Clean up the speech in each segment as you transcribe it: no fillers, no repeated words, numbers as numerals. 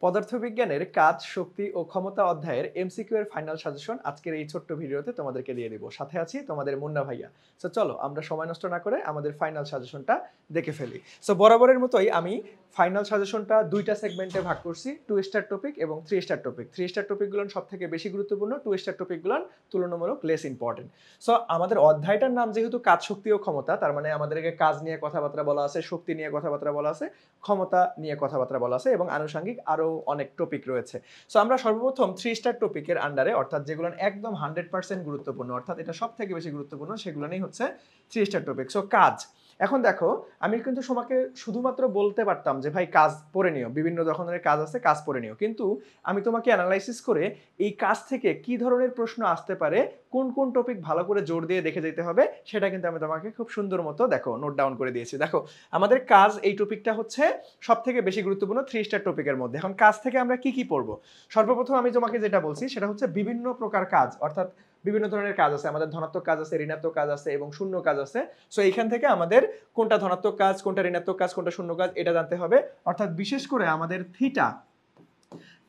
পদার্থবিজ্ঞানের কাজ, শক্তি ও ক্ষমতা অধ্যায়ের এমসিকিউ এর ফাইনাল সাজেশন আজকের এই ছোট্ট ভিডিওতে তোমাদেরকে দিয়ে দিব। সাথে আছি তোমাদের মুন্না ভাইয়া। সো চলো আমরা সময় নষ্ট না করে আমাদের ফাইনাল সাজেশনটা দেখে ফেলি। সো বরাবরের মতোই আমি ফাইনাল সাজেশনটা দুইটা সেগমেন্টে ভাগ করছি, 2 স্টার টপিক এবং 3 স্টার টপিক। 3 স্টার টপিকগুলো সবথেকে বেশি গুরুত্বপূর্ণ, 2 স্টার টপিকগুলো তুলনামূলক লেস ইম্পর্টেন্ট। সো আমাদের অধ্যায়টার নাম যেহেতু কাজ, শক্তি ও ক্ষমতা, তার মানে আমাদেরকে কাজ নিয়ে কথাবার্তা বলা আছে, শক্তি নিয়ে কথাবার্তা বলা আছে, ক্ষমতা নিয়ে কথাবার্তা বলা আছে এবং আনুষঙ্গিক আরো অনেক টপিক রয়েছে। সো আমরা সর্বপ্রথম 3 স্টার টপিকের আন্ডারে, অর্থাৎ যেগুলো একদম 100% গুরুত্বপূর্ণ, অর্থাৎ এটা সব থেকে বেশি গুরুত্বপূর্ণ, সেগুলো নিয়ে হচ্ছে 3 স্টার টপিক। সো কাজ। এখন দেখো, আমি কিন্তু তোমাকে শুধুমাত্র বলতে পারতাম যে ভাই কাজ পড়ে নিও, বিভিন্ন ধরনের কাজ আছে, কাজ পড়ে নিও, কিন্তু আমি তোমাকে অ্যানালাইসিস করে এই কাজ থেকে কি ধরনের প্রশ্ন আসতে পারে, কোন কোন টপিক ভালো করে জোর দিয়ে দেখে যেতে হবে, সেটা কিন্তু আমি তোমাকে খুব সুন্দর মতো দেখো নোট ডাউন করে দিয়েছি। দেখো, আমাদের কাজ এই টপিকটা হচ্ছে সব থেকে বেশি গুরুত্বপূর্ণ 3 স্টার টপিকের মধ্যে। এখন কাজ থেকে আমরা কি কি পড়বো? সর্বপ্রথম আমি তোমাকে যেটা বলছি সেটা হচ্ছে বিভিন্ন প্রকার কাজ, অর্থাৎ বিভিন্ন ধরনের কাজ আছে, আমাদের ধনাত্মক কাজ আছে, ঋণাত্মক কাজ আছে এবং শূন্য কাজ আছে। সো এইখান থেকে আমাদের কোনটা ধনাত্মক কাজ, কোনটা ঋণাত্মক কাজ, কোনটা শূন্য কাজ, এটা জানতে হবে। অর্থাৎ বিশেষ করে আমাদের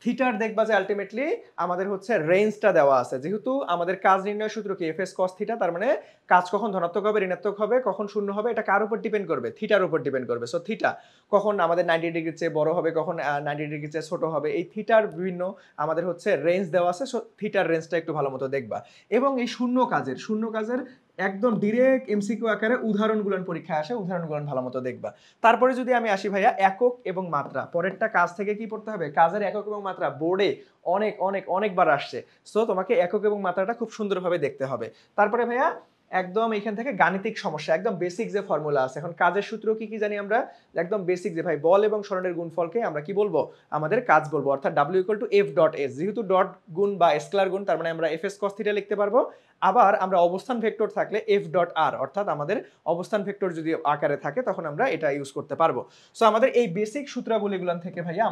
থিটার দেখবা যে আলটিমেটলি আমাদের হচ্ছে রেঞ্জটা দেওয়া আছে, যেহেতু আমাদের কাজ নির্ণয় সূত্র কি এফ এস কস থিটা, তার মানে কাজ কখন ধনাত্মক হবে, ঋণাত্মক হবে, কখন শূন্য হবে, এটা কার উপর ডিপেন্ড করবে? থিটার উপর ডিপেন্ড করবে। সো থিটা কখন আমাদের 90 ডিগ্রির চেয়ে বড় হবে, কখন 90 ডিগ্রির চেয়ে ছোট হবে, এই থিটার বিভিন্ন আমাদের হচ্ছে রেঞ্জ দেওয়া আছে। সো থিটার রেঞ্জটা একটু ভালো মতো দেখবা। এবং এই শূন্য কাজের একদম ডিরেক্ট এমসিকিউ আকারে উদাহরণগুলো পরীক্ষায় আসে, উদাহরণগুলো ভালো মতো দেখবা। তারপরে যদি আমি আসি ভাইয়া একক এবং মাত্রা, পরেরটা কাজ থেকে কি পড়তে হবে? কাজের একক এবং মাত্রা বোর্ডে অনেকবার আসছে। সো তোমাকে একক এবং মাত্রাটা খুব সুন্দরভাবে দেখতে হবে। তারপরে ভাইয়া একদম এখান থেকে গাণিতিক সমস্যা, একদম বেসিক যে ফর্মুলা আছে। এখন কাজের সূত্র কি কি জানি আমরা? একদম বেসিক যে ভাই বল এবং সরণের গুণফলকে আমরা কি বলবো? আমাদের কাজ বলবো, অর্থাৎ W = F ডট S, যেহেতু ডট গুণ বা স্কেলার গুণ, তার মানে আমরা এফ এস কস থিটা লিখতে পারবো। আবার আমরা অবস্থান ভেক্টর থাকলে F ডট R, অর্থাৎ আমাদের অবস্থান ভেক্টর যদি আকারে থাকে তখন আমরা এটা ইউজ করতে পারবো। সো আমাদের এই বেসিক সূত্রাবলীগুলো থেকে ভাইয়া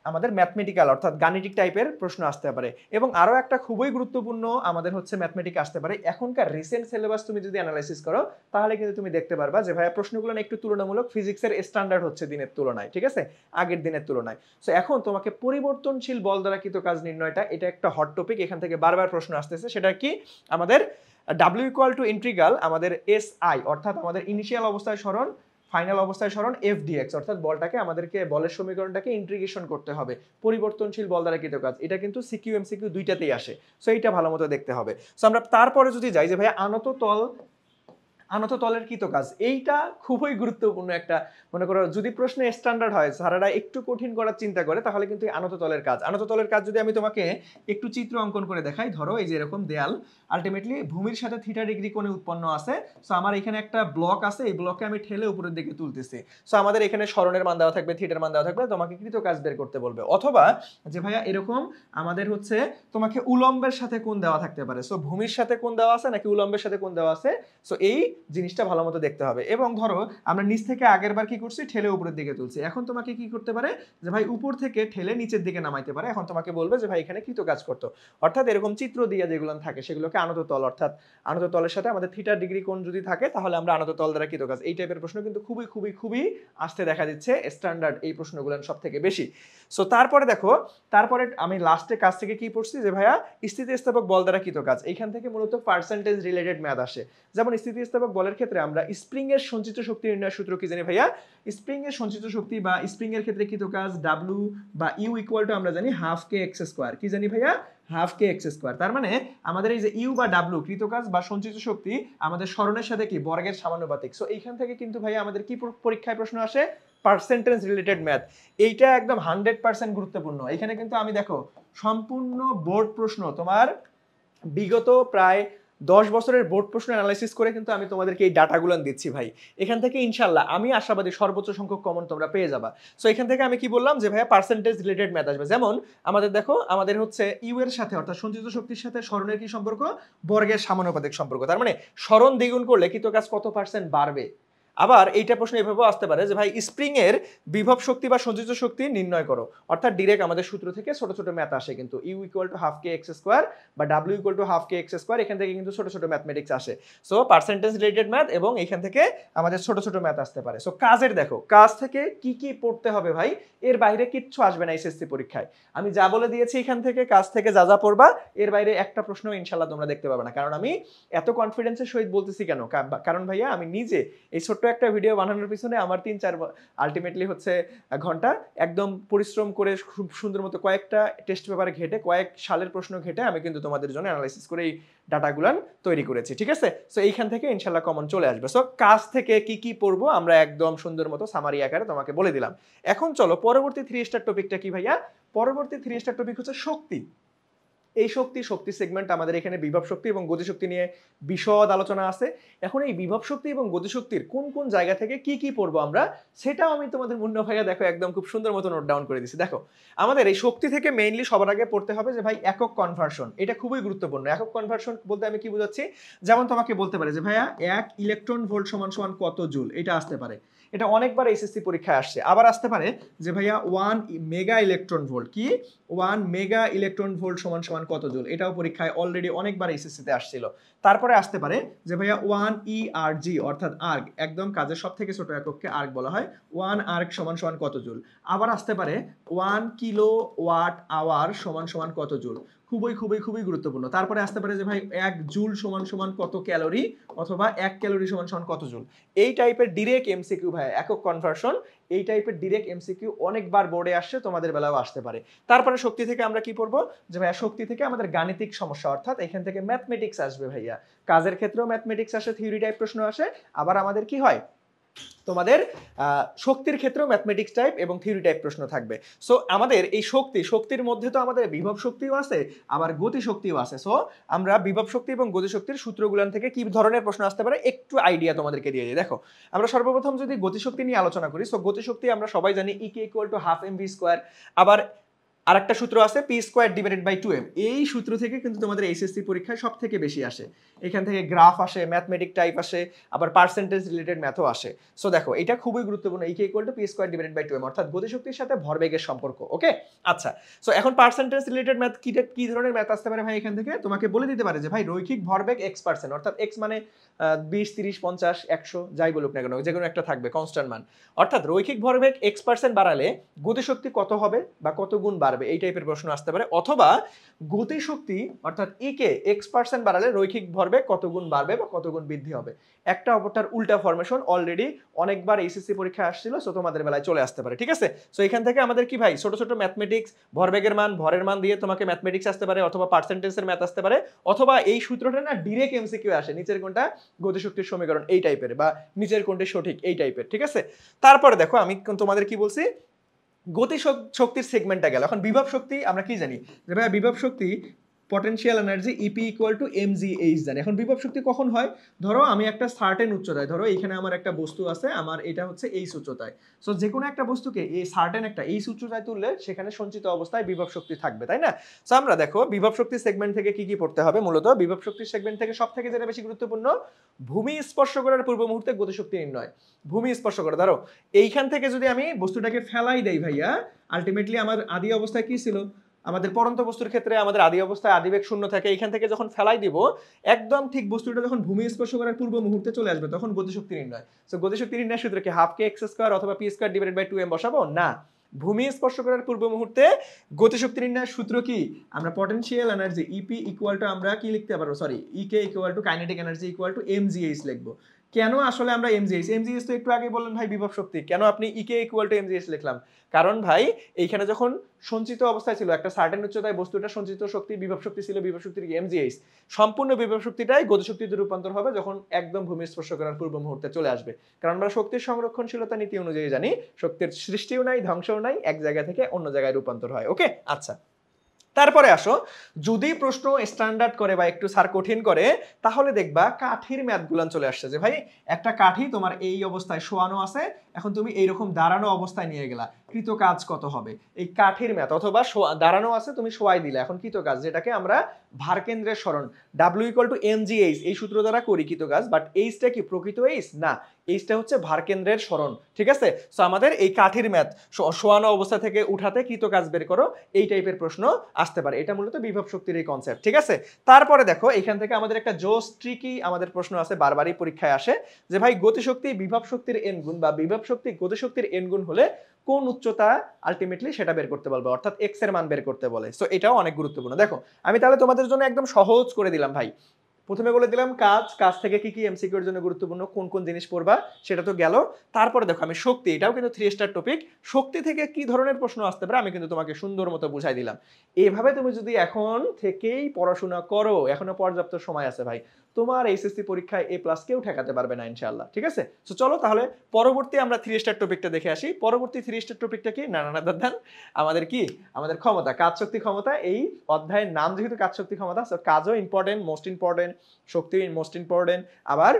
আমাদের ম্যাথমেটিক্যাল অর্থাৎ গাণিতিক টাইপের প্রশ্ন আসতে পারে। এবং আরো একটা খুবই গুরুত্বপূর্ণ আমাদের হচ্ছে ম্যাথমেটিক আসতে পারে। এখনকার রিসেন্ট সিলেবাস তুমি যদি অ্যানালাইসিস করো তাহলে কিন্তু তুমি দেখতে পারবা যে ভাইয়া প্রশ্নগুলো একটু তুলনামূলক ফিজিক্সের স্ট্যান্ডার্ড হচ্ছে দিনের তুলনায়, ঠিক আছে, আগের দিনের তুলনায়। সো এখন তোমাকে পরিবর্তনশীল বল দ্বারা কৃত কাজ নির্ণয়টা, এটা একটা হট টপিক, এখান থেকে বারবার প্রশ্ন আসতেছে। সেটা কি? আমাদের W = ইন্টিগ্রাল আমাদের SI, অর্থাৎ আমাদের ইনিশিয়াল অবস্থায় সরণ, ফাইনাল অবস্থায় সরণ FDX, অর্থাৎ বলটাকে আমাদেরকে বলের সমীকরণটাকে ইন্টিগ্রেশন করতে হবে পরিবর্তনশীল বল দ্বারা কৃত কাজ। এটা কিন্তু সিকিউ এমসিকিউ দুইটাতেই আসে। সো এইটা ভালো মতো দেখতে হবে। সো আমরা তারপরে যদি যাই যে ভাই আনত তলের কৃত কাজ, এইটা খুবই গুরুত্বপূর্ণ একটা, মনে করো যদি প্রশ্ন স্ট্যান্ডার্ড হয়, স্যারেরা একটু কঠিন করার চিন্তা করে, তাহলে কিন্তু আনত তলের কাজ যদি আমি তোমাকে একটু চিত্র অঙ্কন করে দেখাই, ধরো এই যে এরকম দেয়াল, আলটিমেটলি ভূমির সাথে থিটা ডিগ্রি কোণে উৎপন্ন আছে। সো আমার এখানে একটা ব্লক আছে, এই ব্লককে আমি ঠেলে উপরের দিকে তুলতেছি। সো আমাদের এখানে সরণের মান দেওয়া থাকবে, থিটার মান দেওয়া থাকবে, তোমাকে কৃত কাজ বের করতে বলবে। অথবা যে ভাইয়া এরকম আমাদের হচ্ছে তোমাকে উলম্বের সাথে কোণ দেওয়া থাকতে পারে। সো ভূমির সাথে কোণ দেওয়া আছে নাকি উলম্বের সাথে কোণ দেওয়া আছে, সো এই জিনিসটা ভালো মতো দেখতে হবে। এবং ধরো আমরা নিচ থেকে আগের বার কি করছি, ঠেলে উপরের দিকে তুলছি, এখন তোমাকে কি করতে পারে যে ভাই উপর থেকে ঠেলে নিচের দিকে নামাইতে পারে। এখন তোমাকে বলবে যে ভাই এখানে কৃত কাজ করতো। অর্থাৎ এরকম চিত্র দিয়ে যেগুলো থাকে সেগুলোকে আনত তল, অর্থাৎ আনত তলের সাথে আমাদের থিটা ডিগ্রি কোণ যদি থাকে তাহলে আমরা আনত তল দ্বারা কৃত কাজ, এই টাইপের প্রশ্ন কিন্তু খুবই আসতে দেখা দিচ্ছে স্ট্যান্ডার্ড এই প্রশ্নগুলো সব থেকে বেশি। সো তারপরে দেখো, তারপরে আমি লাস্টে কাজ থেকে কি পড়ছি যে ভাইয়া স্থিতিস্থাপক বল দ্বারা কৃত কাজ। এইখান থেকে মূলত পার্সেন্টেজ রিলেটেড ম্যাথ আসে। যেমন স্থিতিস্থাপক বলের ক্ষেত্রে আমরা স্প্রিং এর সঞ্চিত শক্তি নির্ণয়ের সূত্র কি জানি ভাইয়া? স্প্রিং এর সঞ্চিত শক্তি বা স্প্রিং এর ক্ষেত্রে কৃত কাজ W বা U = আমরা জানি হাফ কে এক্স স্কোয়ার। কি জানি ভাইয়া? হাফ কে এক্স স্কোয়ার। তার মানে আমাদের এই যে ইউ বা ডাব্লিউ কৃত কাজ বা সঞ্চিত শক্তি আমাদের সরণের সাথে কি বর্গের সমানুপাতিক। সো এইখান থেকে কিন্তু ভাইয়া আমাদের কি পরীক্ষায় প্রশ্ন আসে? Percentage related math. এইটা একদম 100% গুরুত্বপূর্ণ। এখানে কিন্তু আমি দেখো সম্পূর্ণ বোর্ড প্রশ্ন, তোমার বিগত প্রায় 10 বছরের বোর্ড প্রশ্ন অ্যানালাইসিস করে কিন্তু আমি তোমাদেরকে এই ডাটাগুলো দিচ্ছি ভাই। এখান থেকে ইনশাল্লাহ আমি আশাবাদী সর্বোচ্চ সংখ্যক কমন তোমরা পেয়ে যাবা। সো এখান থেকে আমি কি বললাম যে ভাইয়া পার্সেন্টেজ রিলেটেড ম্যাথ আসবে। যেমন আমাদের দেখো, আমাদের হচ্ছে ইউ এর সাথে অর্থাৎ সঞ্চিত শক্তির সাথে সরণের কি সম্পর্ক? বর্গের সমানুপাতিক সম্পর্ক। তার মানে সরণ দ্বিগুণ করলে কৃত কাজ কত পার্সেন্ট বাড়বে? আবার এইটা প্রশ্ন এভাবেও আসতে পারে যে ভাই স্প্রিং এর বিভব শক্তি বা সঞ্চিত শক্তি নির্ণয় করো। অর্থাৎ ডিরেক্ট আমাদের সূত্র থেকে ছোট ছোট ম্যাথ আসে, কিন্তু U equal to half K x square বা W equal to half K x square, এখান থেকে কিন্তু ছোট ছোট ম্যাথমেটিক্স আসে। সো পার্সেন্টেজ রিলেটেড ম্যাথ এবং এখান থেকে আমাদের ছোট ছোট ম্যাথ আসতে পারে। সো কাজের দেখো, কাজ থেকে কি কি পড়তে হবে ভাই, এর বাইরে কিচ্ছু আসবে না এসএসসি পরীক্ষায়। আমি যা বলে দিয়েছি এখান থেকে কাজ থেকে যা যা পড়বা, এর বাইরে একটা প্রশ্ন ইনশাল্লাহ তোমরা দেখতে পাবে না। কারণ আমি এত কনফিডেন্সের সহিত বলতেছি কেন, কারণ ভাইয়া আমি নিজে এই ছোট্ট একটা ভিডিও বানানোর পিছনে আমার 3-4 আলটিমেটলি হচ্ছে ঘন্টা একদম পরিশ্রম করে খুব সুন্দর মতো কয়েকটা টেস্ট পেপার ঘেটে কয়েক সালের প্রশ্ন ঘেটে আমি কিন্তু তোমাদের জন্য অ্যানালাইসিস করে এই ডাটাগুলান তৈরি করেছি, ঠিক আছে? সো এইখান থেকে ইনশাল্লাহ কমন চলে আসবে। সো কাজ থেকে কি কি পড়বো আমরা একদম সুন্দর মতো সামারি আকারে তোমাকে বলে দিলাম। এখন চলো পরবর্তী 3 স্টার টপিকটা কি ভাইয়া? পরবর্তী 3 স্টার টপিক হচ্ছে শক্তি। এই শক্তি সেগমেন্ট আমাদের এখানে বিভব শক্তি এবং গতিশক্তি নিয়ে বিশদ আলোচনা আছে। এখন এই বিভব শক্তি এবং গতিশক্তির কোন কোন জায়গা থেকে কি কি পড়বো আমরা, সেটাও আমি তোমাদের মুন্না ভাইয়া দেখো একদম খুব সুন্দর মতো নোট ডাউন করে দিছি। দেখো আমাদের এই শক্তি থেকে মেইনলি সবার আগে পড়তে হবে যে ভাই একক কনভার্সন, এটা খুবই গুরুত্বপূর্ণ। একক কনভার্সন বলতে আমি কি বুঝাচ্ছি, যেমন তোমাকে বলতে পারে যে ভাইয়া 1 ইলেকট্রন ভোল্ট সমান সমান কত জুল, এটা আসতে পারে। এটা অনেকবার এসএসসি পরীক্ষায় আসছে। আবার আসতে পারে যে ভাইয়া 1 মেগা ইলেকট্রন ভোল্ট, কি 1 মেগা ইলেকট্রন ভোল্ট সমান সমান কত জুল, এটাও পরীক্ষায় অলরেডি অনেকবার এসএসসিতে আসছিল। তারপরে আসতে পারে যে ভাইয়া 1 ইআরজি অর্থাৎ আর্গ, একদম কাজের সব থেকে ছোট একককে আর্গ বলা হয়, 1 আর্গ সমান সমান কত জুল। আবার আসতে পারে 1 কিলো ওয়াট আওয়ার সমান সমান কত জুল, খুবই খুবই খুবই গুরুত্বপূর্ণ। তারপরে আসতে পারে যে ভাই 1 জুল সমান সমান কত ক্যালোরি, অথবা 1 ক্যালোরি সমান সমান কত জুল। এই টাইপের ডিরেক্ট এমসিকিউ ভাই, একক কনভার্সন, এই টাইপের ডিরেক্ট এমসিকিউ অনেকবার বোর্ডে আসছে, তোমাদের বেলাও আসতে পারে। তারপরে শক্তি থেকে আমরা কি পড়বো, যে ভাইয়া শক্তি থেকে আমাদের গাণিতিক সমস্যা, অর্থাৎ এখান থেকে ম্যাথমেটিক্স আসবে ভাইয়া। কাজের ক্ষেত্রেও ম্যাথমেটিক্স আসে, থিওরি টাইপ প্রশ্ন আসে। আবার আমাদের কি হয়, তোমাদের শক্তির ক্ষেত্রেও ম্যাথমেটিক্স টাইপ এবং থিওরি টাইপ প্রশ্ন থাকবে। সো আমাদের এই শক্তির মধ্যে তো আমাদের বিভব শক্তিও আছে, আবার গতি শক্তিও আছে। সো আমরা বিভব শক্তি এবং গতি শক্তির সূত্রগুলান থেকে কি ধরনের প্রশ্ন আসতে পারে একটু আইডিয়া তোমাদেরকে দিয়ে দিই। দেখো আমরা সর্বপ্রথম যদি গতিশক্তি নিয়ে আলোচনা করি, সো গতিশক্তি আমরা সবাই জানি E K equal to half mv square. আবার আরেকটা সূত্র আছে P square divided by 2m। এই সূত্র থেকে কিন্তু তোমাদের এইচএসসি পরীক্ষায় সব থেকে বেশি আসে। এখান থেকে গ্রাফ আসে, ম্যাথমেটিক টাইপ আসে, আবার পার্সেন্টেজ রিলেটেড ম্যাথও আসে। সো দেখো এটা খুবই গুরুত্বপূর্ণ, E K equal to P square divided by 2m, অর্থাৎ গতিশক্তির সাথে ভরবেগের সম্পর্ক। ওকে আচ্ছা, সো এখন পার্সেন্টেজ রিলেটেড ম্যাথ কি ধরনের ম্যাথ আসতে পারে ভাই, এখান থেকে তোমাকে বলে দিতে পারে যে ভাই রৈখিক ভরবেগ x%, অর্থাৎ x মানে 20 30 50 100 যাই বলুক না কেন, যে কোনো একটা থাকবে কনস্ট্যান্ট মান। অর্থাৎ রৈখিক ভরবেগ x% বাড়ালে গতিশক্তি কত হবে বা কত গুণ বাড়বে, এই টাইপের প্রশ্ন আসতে পারে। অথবা গতিশক্তি অর্থাৎ ইকে x% বাড়ালে রৈখিক ভরবেগ কত গুণ বাড়বে বা কত গুণ বৃদ্ধি হবে। একটা অপরটার উল্টা ফরমেশন অলরেডি অনেকবার এইচএসসি পরীক্ষায় আসছিল, সো তোমাদের বেলায় চলে আসতে পারে, ঠিক আছে? সো এখান থেকে আমাদের কি ভাই ছোট ছোট ম্যাথমেটিক্স, ভরবেগের মান ভরের মান দিয়ে তোমাকে ম্যাথমেটিক্স আসতে পারে, অথবা পার্সেন্টেজের ম্যাথ আসতে পারে, অথবা এই সূত্রটা না ডিরেক্ট এমসিকিউ আসে, নিচের কোনটা গতিশক্তির সমীকরণ এই টাইপের, বা নিচের কোনটা সঠিক এই টাইপের, ঠিক আছে? তারপরে দেখো আমি তোমাদের কি বলছি, গতি শক্তির সেগমেন্টটা গেল। এখন বিভব শক্তি আমরা কি জানি, যে ভাই বিভব শক্তি potential energy E P equal to mgh জানি। এখন বিভব শক্তি কখন হয়, ধরো আমি একটা সার্টেন উচ্চতায়, ধরো এখানে আমার একটা বস্তু আছে, আমার এটা হচ্ছে এই উচ্চতায়। সো যে কোনো একটা বস্তুকে এই সার্টেন একটা এই উচ্চতায় তুললে সেখানে সঞ্চিত অবস্থায় বিভব শক্তি থাকবে, তাই না? সো আমরা দেখো বিভব শক্তির সেগমেন্ট থেকে কি কি পড়তে হবে, মূলত বিভব শক্তির সেগমেন্ট থেকে সব থেকে যেটা বেশি গুরুত্বপূর্ণ, ভূমি স্পর্শ করার পূর্ব মুহূর্তে গতিশক্তি নির্ণয়। ভূমি স্পর্শ করে, ধরো এইখান থেকে যদি আমি বস্তুটাকে ফেলাই দেই ভাইয়া, আলটিমেটলি আমার আদি অবস্থায় কি ছিল, আমাদের পরন্ত বস্তুর ক্ষেত্রে আমাদের আদি অবস্থায় আদিবেগ শূন্য থাকে, এইখান থেকে যখন ফেলাই দিব একদম ঠিক বস্তুটা যখন ভূমি স্পর্শ করার পূর্ব মুহূর্তে চলে আসবে, তখন গতিশক্তি নির্ণয়। সো গতিশক্তি নির্ণয় সূত্র কি হাফ কে এক্স স্কোয়ার অথবা p square divided by 2m বসাবো না, ভূমি স্পর্শ করার পূর্ব মুহূর্তে গতিশক্তি নির্ণয়ের সূত্র কি, আমরা potential energy E P equal to আমরা কি লিখতে পারবো, sorry E K equal to kinetic energy equal to mgh লিখবো। কেন আসলে আমরা mgh তো একটু আগে বললেন ভাই বিভব শক্তি, কেন আপনি ইকে ইকুয়াল টু mgh লিখলাম, কারণ ভাই এইখানে যখন সঞ্চিত অবস্থায় ছিল একটা সার্টেন উচ্চতায় বস্তুটা, সঞ্চিত শক্তি বিভব শক্তি ছিল, বিভব শক্তির mgh, সম্পূর্ণ বিভব শক্তিটাই গতিশক্তিতে রূপান্তর হবে যখন একদম ভূমি স্পর্শ করার পূর্ব মুহূর্তে চলে আসবে। কারণ আমরা শক্তির সংরক্ষণশীলতা নীতি অনুযায়ী জানি শক্তির সৃষ্টিও নাই ধ্বংসও নাই, এক জায়গা থেকে অন্য জায়গায় রূপান্তর হয়। ওকে আচ্ছা, তারপরে আসো, যদি প্রশ্ন স্ট্যান্ডার্ড করে বা একটু স্যার কঠিন করে, তাহলে দেখবা কাঠির ম্যাথগুলান চলে আসছে, যে ভাই একটা কাঠি তোমার এই অবস্থায় শোয়ানো আছে, এখন তুমি এইরকম দাঁড়ানো অবস্থায় নিয়ে গেলা, কৃত কাজ কত হবে? এই কাঠির ম্যাথ অথবা দাঁড়ানো আছে তুমি শোয়াই দিলে, এখন কৃত কাজ যেটাকে আমরা ভারকেন্দ্রের সরণ W = mgh এই সূত্র দ্বারা করি কৃত কাজ, বাট এইচটা কি প্রকৃত এইচ না, এইচটা হচ্ছে ভারকেন্দ্রের সরণ, ঠিক আছে। সো আমাদের এই কাঠির ম্যাথ শোয়ানো অবস্থা থেকে উঠাতে কৃত কাজ বের করো, এই টাইপের প্রশ্ন আসতে পারে। এটা মূলত বিভব শক্তির এই কনসেপ্ট, ঠিক আছে। তারপরে দেখো এখান থেকে আমাদের একটা জোস ট্রিকি আমাদের প্রশ্ন আছে, বারবারই পরীক্ষায় আসে, যে ভাই গতিশক্তি বিভব শক্তির n গুণ বা বিভব শক্তি গতিশক্তির n গুণ হলে কোন উচ্চতা আলটিমেটলি সেটা বের করতে বলবে, অর্থাৎ x এর মান বের করতে বলে। সো এটাও অনেক গুরুত্বপূর্ণ। দেখো আমি তাহলে তোমাদের জন্য একদম সহজ করে দিলাম ভাই। প্রথমে বলে দিলাম কাজ থেকে কি কি এমসিকিউ এর জন্য গুরুত্বপূর্ণ, কোন কোন জিনিস পড়বা সেটা তো গেল। তারপরে দেখো আমি শক্তি, এটাও কিন্তু 3 স্টার টপিক, শক্তি থেকে কি ধরনের প্রশ্ন আসতে পারে আমি কিন্তু তোমাকে সুন্দর মতো বুঝাই দিলাম। এইভাবে তুমি যদি এখন থেকেই পড়াশোনা করো, এখনো পর্যাপ্ত সময় আছে ভাই, তোমার এইচএসসি পরীক্ষায় A+ কেউ ঠেকাতে পারবে না ইনশাআল্লাহ, ঠিক আছে। সো চলো তাহলে পরবর্তী আমরা 3 স্টার টপিকটা দেখে আসি। পরবর্তী 3 স্টার টপিকটা কি, না দাদান আমাদের কি, আমাদের ক্ষমতা, কাজ শক্তি ক্ষমতা। এই অধ্যায়ের নাম যেহেতু কাজ শক্তি ক্ষমতা, সো কাজও ইম্পর্টেন্ট, মোস্ট ইম্পর্টেন্ট, শক্তি মোস্ট ইম্পর্টেন্ট, আবার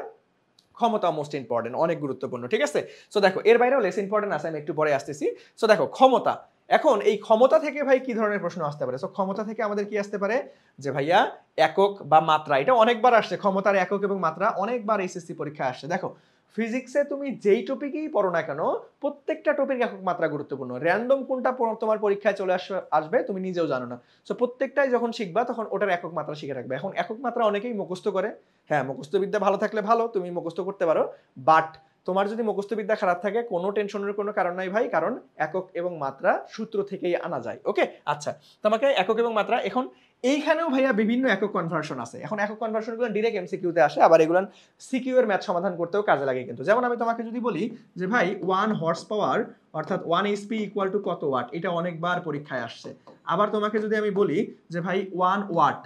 ক্ষমতা মোস্ট ইম্পর্টেন্ট, অনেক গুরুত্বপূর্ণ, ঠিক আছে। সো দেখো এর বাইরেও লেস ইম্পর্টেন্ট আছে, আমি একটু পরে আসতেছি। সো দেখো ক্ষমতা, এখন এই ক্ষমতা থেকে ভাই কি ধরনের প্রশ্ন আসতে পারে? সো ক্ষমতা থেকে আমাদের কি আসতে পারে, যে ভাইয়া একক বা মাত্রা, এটা অনেকবার আসছে, ক্ষমতার একক এবং মাত্রা অনেকবার এইচএসসি পরীক্ষায় আসছে। দেখো ফিজিক্সে তুমি যেই টপিকই পড়ো না কেন, প্রত্যেকটা টপিক একক মাত্রা গুরুত্বপূর্ণ, র্যান্ডম কোনটা তোমার পরীক্ষায় চলে আসবে তুমি নিজেও জানো না। সো প্রত্যেকটাই যখন শিখবা তখন ওটার একক মাত্রা শিখে রাখবে। এখন একক মাত্রা অনেকেই মুখস্থ করে, হ্যাঁ মুখস্থ বিদ্যা ভালো থাকলে ভালো, তুমি মুখস্থ করতে পারো, বাট তোমার যদি মুখস্থ বিদ্যা খারাপ থাকে কোনো টেনশনের কোনো কারণ নাই ভাই, কারণ একক এবং মাত্রা সূত্র থেকেই আনা যায়। ওকে আচ্ছা, তোমাকে একক এবং মাত্রা, এখন এইখানেও ভাইয়া বিভিন্ন একক কনভার্সন আছে। এখন একক কনভার্সনগুলো ডিরেক্ট এমসিকিউতে আসে, আবার এগুলো সিকিউ এর ম্যাথ সমাধান করতেও কাজে লাগে কিন্তু। যেমন আমি তোমাকে যদি বলি যে ভাই 1 হর্স পাওয়ার অর্থাৎ 1 এইচপি ইকুয়াল টু কত ওয়াট, এটা অনেকবার পরীক্ষায় আসছে। আবার তোমাকে যদি আমি বলি যে ভাই 1 ওয়াট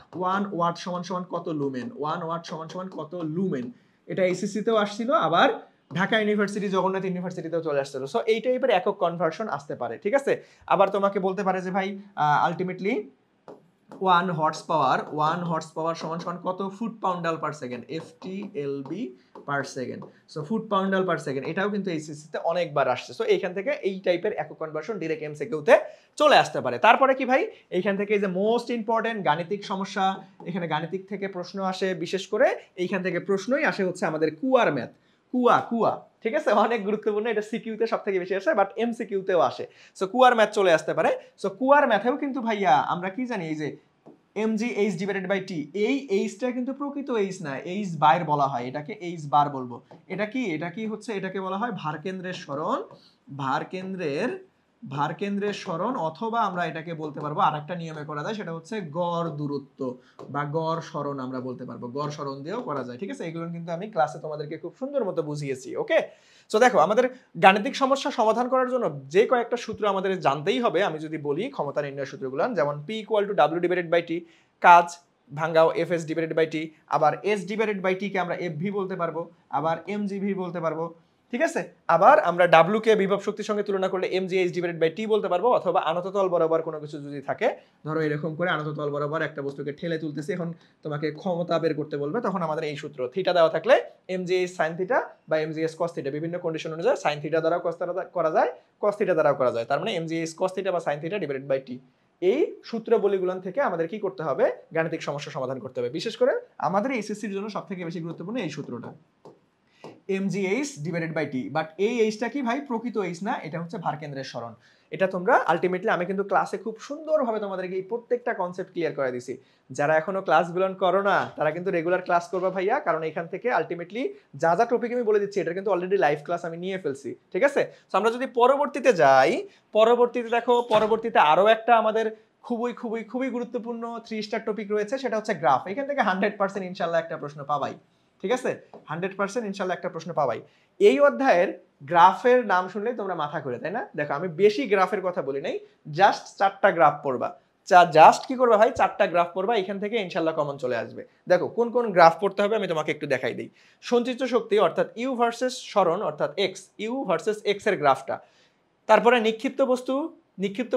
সমান সমান কত লুমেন, 1 ওয়াট সমান সমান কত লুমেন, এটা এইচএসসি তেও আসছিল, আবার ঢাকা ইউনিভার্সিটি, জগন্নাথ ইউনিভার্সিটিতেও চলে আসছিল। সো এই টাইপের একক কনভার্সন আসতে পারে, ঠিক আছে। আবার তোমাকে বলতে পারে যে ভাই আলটিমেটলি 1 হর্স পাওয়ার সমান সমান কত foot poundal per second, FTLB per second. So foot poundal per second, এটাও কিন্তু এইচএসসি তে অনেকবার আসছে। সো এইখান থেকে এই টাইপের একক কনভার্সন ডিরেক্ট এমসিকিউতে চলে আসতে পারে। তারপরে কি ভাই, এইখান থেকে এই যে মোস্ট ইম্পর্টেন্ট গাণিতিক সমস্যা, এখানে গাণিতিক থেকে প্রশ্ন আসে, বিশেষ করে এইখান থেকে প্রশ্নই আসে হচ্ছে আমাদের কুয়ার ম্যাথ, কুয়া, ঠিক আছে, অনেক গুরুত্বপূর্ণ, এটা সিকিউতে সব থেকে বেশি আসে, বাট এমসিকিউতেও আসে। সো কুয়ার ম্যাথ চলে আসতে পারে। সো কুয়ার ম্যাথেও কিন্তু ভাইয়া আমরা কি জানি, এই যে mgh/t, এই এইচটা কিন্তু প্রকৃত এইচ না, এইচ বার বলা হয়, এটাকে এইচ বার বলবো। এটা কি হচ্ছে, এটাকে বলা হয় ভারকেন্দ্রের সরণ, অথবা আমরা এটাকে বলতে পারবো আরেকটা নিয়মে করা যায়, সেটা হচ্ছে গড় দূরত্ব বা গড় সরণ, আমরা বলতে পারবো গড় সরণ দিয়েও করা যায়, ঠিক আছে। এগুলো কিন্তু আমি ক্লাসে তোমাদেরকে খুব সুন্দর মতো বুঝিয়েছি। ওকে সো দেখো আমাদের গাণিতিক সমস্যা সমাধান করার জন্য যে কয়েকটা সূত্র আমাদের জানতেই হবে। আমি যদি বলি ক্ষমতা নির্ণয় সূত্রগুলো, যেমন P = W/T, কাজ ভাঙ্গাও Fs/T, আবার S/T কে আমরা FV বলতে পারবো, আবার mgv বলতে পারবো, ঠিক আছে। আবার আমরা W কে বিভব শক্তির সঙ্গে তুলনা করলে mgh/T বলতে পারবো, অথবা আনত তল বরাবর কোনো কিছু যদি থাকে, ধরো এরকম করে আনত তল বরাবর একটা বস্তুকে ঠেলে তুলতেছি, এখন তোমাকে ক্ষমতা বের করতে বলবে, তখন আমাদের এই সূত্র থিটা দেওয়া থাকলে mgh sin থিটা বা mgh cos থিটা, বিভিন্ন কন্ডিশন অনুযায়ী sin থিটা দ্বারাও cos থিটা করা যায়, cos থিটা দ্বারাও করা যায়, তার মানে mgh cos থিটা বা sin থিটা/T। এই সূত্রবলীগুলো থেকে আমাদের কি করতে হবে, গাণিতিক সমস্যা সমাধান করতে হবে। বিশেষ করে আমাদের এইচএসসির জন্য সবথেকে বেশি গুরুত্বপূর্ণ এই সূত্রটা, mgh/T, বাট এই এইচটা কি ভাই প্রকৃত এইচ না, এটা হচ্ছে ভারকেন্দ্রের সরণ। এটা তোমরা আলটিমেটলি, আমি কিন্তু ক্লাসে খুব সুন্দরভাবে তোমাদেরকে এই প্রত্যেকটা কনসেপ্ট ক্লিয়ার করে দিছি। যারা এখনো ক্লাসগুলো করো না তারা কিন্তু রেগুলার ক্লাস করবা ভাইয়া, কারণ এখান থেকে আলটিমেটলি যা টপিক আমি বলে দিচ্ছি এটা কিন্তু অলরেডি লাইভ ক্লাস আমি নিয়ে ফেলছি, ঠিক আছে। তো আমরা যদি পরবর্তীতে যাই, পরবর্তীতে আরো একটা আমাদের খুবই গুরুত্বপূর্ণ 3 স্টার টপিক রয়েছে, সেটা হচ্ছে গ্রাফ। এখান থেকে 100% ইনশাআল্লাহ একটা প্রশ্ন পাবাই, ঠিক আছে, 100% ইনশাআল্লাহ একটা প্রশ্ন পাবাই। এই অধ্যায়ের গ্রাফের নাম শুনলেই তোমরা মাথা ঘুরে, তাই না? দেখো আমি বেশি গ্রাফের কথা বলি নাই, জাস্ট 4টা গ্রাফ পড়বা, জাস্ট কি করবা ভাই, 4টা গ্রাফ পড়বা, এখান থেকে ইনশাআল্লাহ কমন চলে আসবে। দেখো কোন কোন গ্রাফ পড়তে হবে আমি তোমাকে একটু দেখাই দিই। সঞ্চিত শক্তি অর্থাৎ ইউ ভার্সেস সরণ অর্থাৎ ইউ ভার্সেস এক্স এর গ্রাফটা, তারপরে নিক্ষিপ্ত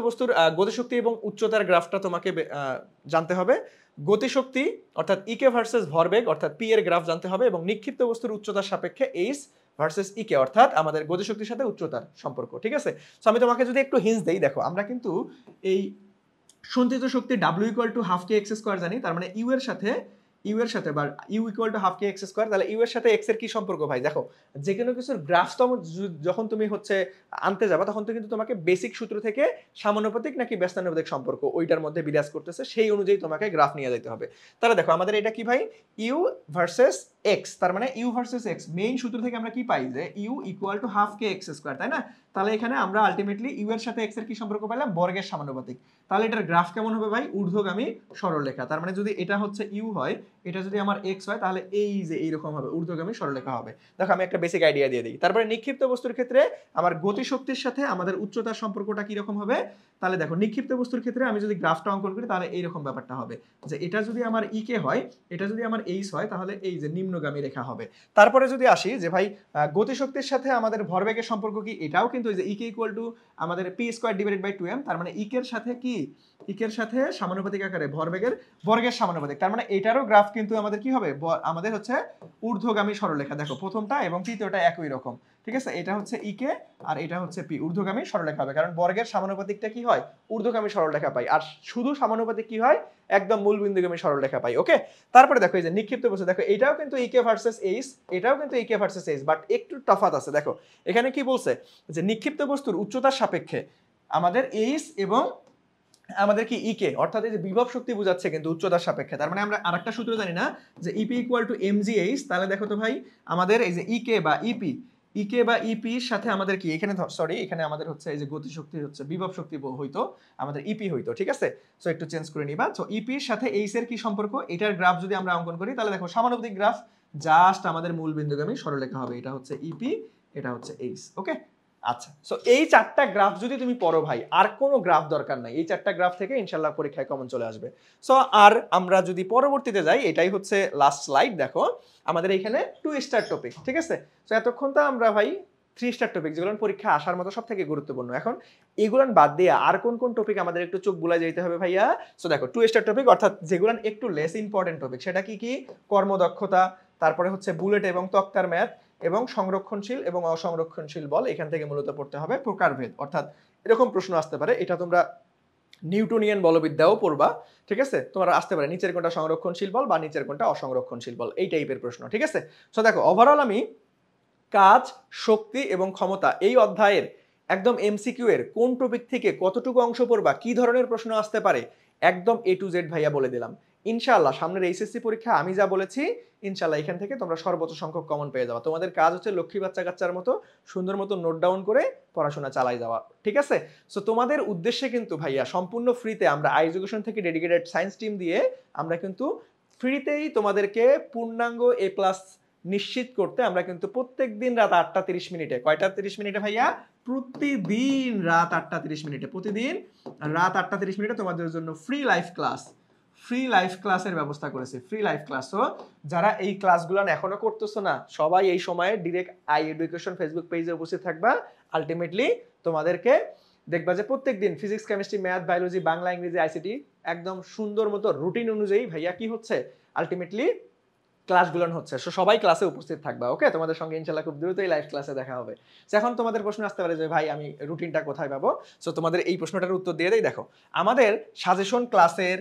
বস্তুর গতিশক্তি এবং উচ্চতার গ্রাফটা তোমাকে জানতে হবে, গতিশক্তি অর্থাৎ ইকে ভার্সেস ভরবেগ অর্থাৎ পি এর গ্রাফ জানতে হবে, এবং নিক্ষিপ্ত বস্তুর উচ্চতার সাপেক্ষে এইচ ভার্সেস ইকে, অর্থাৎ আমাদের গতিশক্তির সাথে উচ্চতার সম্পর্ক। ঠিক আছে, সো আমি তোমাকে যদি একটু হিন্স দেই, দেখো আমরা কিন্তু এই সঞ্চিত শক্তি W equal to half K x square জানি, তার মানে ইউ এর সাথে বা U equal to half K x square, তাহলে ইউ এর সাথে এক্স এর কি সম্পর্ক ভাই? দেখো যে কোনো কিছুর গ্রাফ যখন তুমি হচ্ছে আনতে যাবা, তখন তো কিন্তু তোমাকে বেসিক সূত্র থেকে সমানুপাতিক নাকি ব্যস্তানুপাতিক সম্পর্ক ওইটার মধ্যে বিরাজ করতেছে, সেই অনুযায়ী তোমাকে গ্রাফ নিয়ে যেতে হবে। তাহলে দেখো আমাদের এটা কি ভাই? ইউ ভার্সেস এক্স, তার মানে ইউ ভার্সেস এক্স মেইন সূত্র থেকে আমরা কি পাই যে U equal to half K x square, তাই না? তাহলে এখানে আমরা আলটিমেটলি ইউ এর সাথে এক্স এর কি সম্পর্ক পেলাম? বর্গের সমানুপাতিক। তাহলে এটার গ্রাফ কেমন হবে ভাই? ঊর্ধ্বগামী সরলরেখা। তার মানে যদি এটা হচ্ছে ইউ হয়, এটা যদি আমার এক্স হয়, তাহলে এই যে এইরকম হবে, ঊর্ধ্বগামী সরলরেখা হবে। দেখো আমি একটা বেসিক আইডিয়া দিয়ে দিই। তারপরে নিক্ষিপ্ত বস্তুর ক্ষেত্রে আমার গতিশক্তির সাথে আমাদের উচ্চতার সম্পর্কটা কি রকম হবে? তাহলে দেখো নিক্ষিপ্ত বস্তুর ক্ষেত্রে আমি যদি গ্রাফটা অঙ্কন করি, তাহলে এইরকম ব্যাপারটা হবে যে এটা যদি আমার ইকে হয়, এটা যদি আমার এইচ হয়, তাহলে এই যে নিম্নগামী রেখা হবে। তারপরে যদি আসি যে ভাই গতিশক্তির সাথে আমাদের ভরবেগের সম্পর্ক কি, এটাও কিন্তু এই যে ইকে ইকুয়াল টু আমাদের p square divided by 2m, তার মানে ইকের সাথে কি, ইকের সাথে সমানুপাতিক আকারে বর্গের সমানুপাতিক। তার মানে এটারও গ্রাফ কিন্তু আমাদের কি হবে? আমাদের হচ্ছে ঊর্ধ্বগামী সরলরেখা। দেখো প্রথমটা এবং তৃতীয়টা একই রকম, ঠিক আছে? এটা হচ্ছে ইকে আর এটা হচ্ছে পি, ঊর্ধ্বগামী সরলরেখা হবে, কারণ বর্গের সমানুপাতিকটা কি হয়? ঊর্ধ্বগামী সরলরেখা পাই, আর শুধু সমানুপাতিক কি হয়? একদম মূল বিন্দুগামী সরলরেখা পাই। ওকে, তারপরে দেখো এই যে নিক্ষিপ্ত বস্তু, দেখো এটাও কিন্তু ইকে ভার্সেস এইচ, এটাও কিন্তু ইকে ভার্সেস এইচ, বাট একটু তফাৎ আছে। দেখো এখানে কি বলছে যে নিক্ষিপ্ত বস্তুর উচ্চতার সাপেক্ষে আমাদের এইচ এবং আমাদের কি ইকে, অর্থাৎ এই যে বিভব শক্তি বোঝাচ্ছে কিন্তু উচ্চতার সাপেক্ষে। তার মানে আমরা আরেকটা সূত্র জানি না যে ইপি ইকুয়াল টু এমজিএইচ। তাহলে দেখো তো ভাই আমাদের এই যে ইকে বা ইপির সাথে আমাদের কি এখানে এখানে আমাদের হচ্ছে এই যে গতিশক্তি হচ্ছে বিভব শক্তি হইতো, আমাদের ইপি হইতো। ঠিক আছে, সো একটু চেঞ্জ করে নিবা। সো ইপির সাথে এইচ এর কি সম্পর্ক, এটার গ্রাফ যদি আমরা অঙ্কন করি, তাহলে দেখো সমানুপাতিক গ্রাফ, জাস্ট আমাদের মূল বিন্দুগামী সরলরেখা হবে। এটা হচ্ছে ইপি, এটা হচ্ছে এইচ। ওকে, আচ্ছা, সো এই চারটা গ্রাফ যদি তুমি পড়ো ভাই, আর কোনো গ্রাফ দরকার নাই, এই চারটা গ্রাফ থেকে ইনশাল্লাহ পরীক্ষায় কমন চলে আসবে। সো আর আমরা যদি পরবর্তীতে যাই, এটাই হচ্ছে লাস্ট স্লাইড। দেখো আমাদের এখানে 2 স্টার টপিক, ঠিক আছে? সো এতক্ষণ তো আমরা ভাই 3 স্টার টপিক, যেগুলো পরীক্ষা আসার মতো সব থেকে গুরুত্বপূর্ণ, এখন এগুলো বাদ দিয়ে আর কোন কোন টপিক আমাদের একটু চোখ বুলাই যেতে হবে ভাইয়া? সো দেখো 2 স্টার টপিক, অর্থাৎ যেগুলো একটু লেস ইম্পর্টেন্ট টপিক, সেটা কি কি? কর্মদক্ষতা, তারপরে হচ্ছে বুলেট এবং তক্তার ম্যাথ, এবং সংরক্ষণশীল এবং অসংরক্ষণশীল বল। এখান থেকে মূলত পড়তে হবে প্রকারভেদ, অর্থাৎ এরকম প্রশ্ন আসতে পারে, এটা তোমরা নিউটনিয়ান বলবিদ্যাও পড়বা, ঠিক আছে? তোমরা আসতে পারে নিচের কোনটা সংরক্ষণশীল বল বা নিচের কোনটা অসংরক্ষণশীল বল, এই টাইপের প্রশ্ন। ঠিক আছে, সো দেখো ওভারঅল আমি কাজ, শক্তি এবং ক্ষমতা এই অধ্যায়ের একদম এমসিকিউ এর কোন টপিক থেকে কতটুকু অংশ পড়বা, কি ধরনের প্রশ্ন আসতে পারে, একদম A to Z ভাইয়া বলে দিলাম। ইনশাআল্লাহ সামনের এইচএসসি পরীক্ষা আমি যা বলেছি, ইনশাআল্লাহ এখান থেকে তোমরা সর্বোচ্চ সংখ্যক কমন পেয়ে যাবে। তোমাদের কাজ হচ্ছে লক্ষ্মী বাচ্চা কাচ্চার মতো সুন্দর মতো নোট ডাউন করে পড়াশোনা চালাই যাওয়া, ঠিক আছে? সো তোমাদের উদ্দেশ্যে কিন্তু ভাইয়া সম্পূর্ণ ফ্রিতে আমরা এডুকেশন থেকে ডেডিকেটেড সায়েন্স টিম দিয়ে আমরা কিন্তু ফ্রিতেই তোমাদেরকে পূর্ণাঙ্গ A+ নিশ্চিত করতে আমরা কিন্তু প্রত্যেক দিন রাত 8টা 30 মিনিটে, কয়টা 30 মিনিটে ভাইয়া? প্রতিদিন রাত 8টা 30 মিনিটে, প্রতিদিন রাত 8টা 30 মিনিটে তোমাদের জন্য ফ্রি লাইভ ক্লাসের ব্যবস্থা করেছে, ফ্রি লাইভ ক্লাস। তো যারা এই ক্লাসগুলো এখনো করতেছো না, সবাই এই সময়ে ডিরেক্ট এডুকেশন ফেসবুক পেজে উপস্থিত থাকবা। আলটিমেটলি তোমাদেরকে দেখবা যে প্রত্যেকদিন physics, chemistry, math, biology, Bangla, ইংরেজি, আইসিটি একদম সুন্দর মতো রুটিন অনুযায়ী ভাইয়া কি হচ্ছে আলটিমেটলি ক্লাসগুলো হচ্ছে। সো সবাই ক্লাসে উপস্থিত থাকবা। ওকে, তোমাদের সঙ্গে ইনশাআল্লাহ খুব দ্রুতই লাইভ ক্লাসে দেখা হবে। এখন তোমাদের প্রশ্ন আসতে পারে যে ভাই আমি রুটিনটা কোথায় পাবো? সো তোমাদের এই প্রশ্নটার উত্তর দিয়ে দেই। দেখো আমাদের সাজেশন ক্লাসের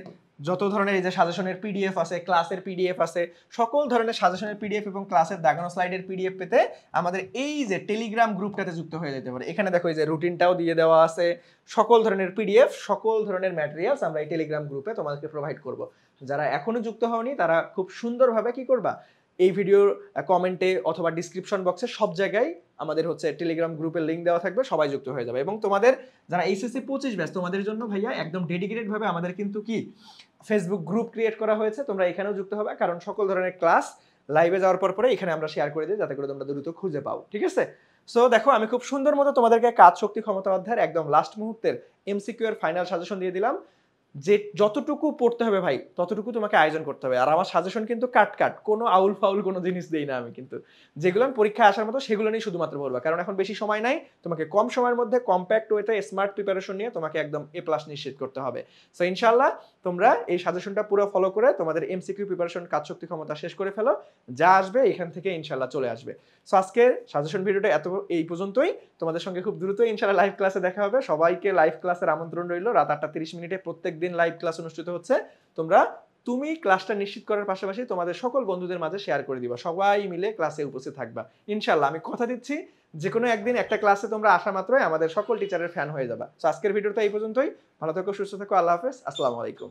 যত ধরনের এই যে সাজেশনের পিডিএফ আছে, ক্লাসের পিডিএফ আছে, সকল ধরনের সাজেশনের পিডিএফ এবং ক্লাসের দাগানো স্লাইডের পিডিএফ পেতে আমাদের এই যে টেলিগ্রাম গ্রুপটাতে যুক্ত হয়ে যেতে পারে। এখানে দেখো এই যে রুটিনটাও দিয়ে দেওয়া আছে, সকল ধরনের পিডিএফ, সকল ধরনের ম্যাটেরিয়ালস আমরা এই টেলিগ্রাম গ্রুপে তোমাদেরকে প্রোভাইড করব। যারা এখনো যুক্ত হওনি তারা খুব সুন্দরভাবে কি করবা, এই ভিডিওর কমেন্টে অথবা ডিসক্রিপশন বক্সে সব জায়গায় আমাদের হচ্ছে টেলিগ্রাম গ্রুপের লিঙ্ক দেওয়া থাকবে, সবাই যুক্ত হয়ে যাবে। এবং তোমাদের যারা এইচএসসি 25 ব্যাচ, তোমাদের জন্য ভাইয়া একদম ডেডিকেটেড ভাবে আমাদের কিন্তু কি ফেসবুক গ্রুপ ক্রিয়েট করা হয়েছে, তোমরা এখানেও যুক্ত হবে, কারণ সকল ধরনের ক্লাস লাইভে যাওয়ার পরে এখানে আমরা শেয়ার করে দিই, যাতে করে তোমরা দ্রুত খুঁজে পাও। ঠিক আছে, সো দেখো আমি খুব সুন্দর মতো তোমাদেরকে কাজ, শক্তি, ক্ষমতা অধ্যায়ের একদম লাস্ট মুহূর্তের এমসিকিউ এর ফাইনাল সাজেশন দিয়ে দিলাম। যে যতটুকু পড়তে হবে ভাই ততটুকু তোমাকে আয়োজন করতে হবে। আর আমার সাজেশন কিন্তু কাট কোনো আউল ফাউল কোনো জিনিস দেই না আমি কিন্তু। যেগুলো আমি পরীক্ষায় আসার মতো সেগুলো নিয়ে শুধুমাত্র পড়বা। কারণ এখন বেশি সময় নাই। তোমাকে কম সময়ের মধ্যে কম্প্যাক্ট ওয়েতে স্মার্ট প্রিপারেশন নিয়ে তোমাকে একদম এ প্লাস নিশ্চিত করতে হবে। সো ইনশাআল্লাহ তোমরা এই সাজেশনটা পুরো ফলো করে তোমাদের এমসিকিউ প্রিপারেশন কাজ শক্তি ক্ষমতা শেষ করে ফেলো। যা আসবে এখান থেকে ইনশাআল্লাহ চলে আসবে। সো আজকের সাজেশন ভিডিওটা এই পর্যন্তই। তোমাদের সঙ্গে খুব দ্রুতই ইনশাআল্লাহ লাইভ ক্লাসে দেখা হবে। সবাইকে লাইভ ক্লাসের আমন্ত্রণ রইল। রাত 8:30 প্রত্যেকদিন লাইভ ক্লাস অনুষ্ঠিত হচ্ছে। তুমি ক্লাসটা নিশ্চিত করার পাশাপাশি তোমাদের সকল বন্ধুদের মাঝে শেয়ার করে দিবা। সবাই মিলে ক্লাসে উপস্থিত থাকবা। ইনশাআল্লাহ আমি কথা দিচ্ছি যেকোনো একদিন একটা ক্লাসে তোমরা আসা মাত্রই আমাদের সকল টিচারের ফ্যান হয়ে যাবা। সো আজকের ভিডিওটা এই পর্যন্তই। ভালো থেকো, সুস্থ থেকো। আল্লাহ হাফেজ। আসসালামু আলাইকুম।